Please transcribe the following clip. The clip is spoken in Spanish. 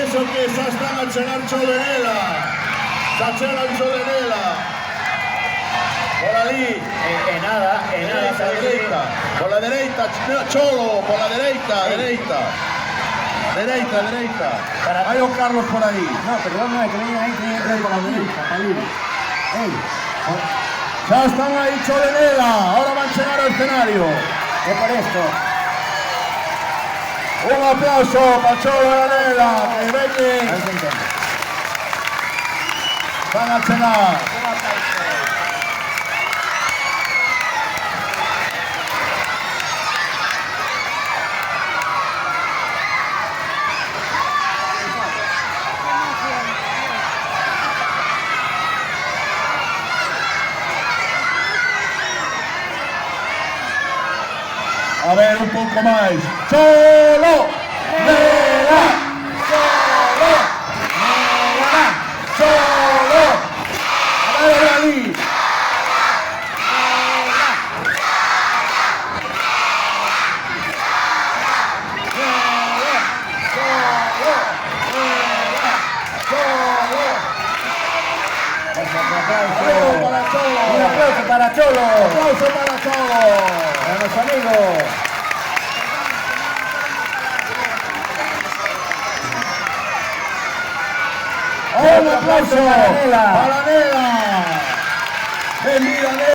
penso che sta stando a cenare Ciolenela. Sta cenando Ciolenela. Por ahí, nada, por la derecha, Cholo, por la derecha. Derecha. Hay un Carlos por ahí. No, pero no, que venga ahí, que venga por la derecha, para ir. Ya están ahí Ciolenela, ahora van a llegar al escenario. Es por esto. Un aplauso para Ciolenela, que vengan. Ahí se entiende. Van a llegar. A ver, un poco más. ¡Cholo! ¡Nela! ¡Cholo! ¡Nela! ¡Cholo! A ver, Ali. Un aplauso para Cholo. Aplauso para Cholo. Para nuestro amigo. Un aplauso para Nela. para Nela. Bienvenida, Nela.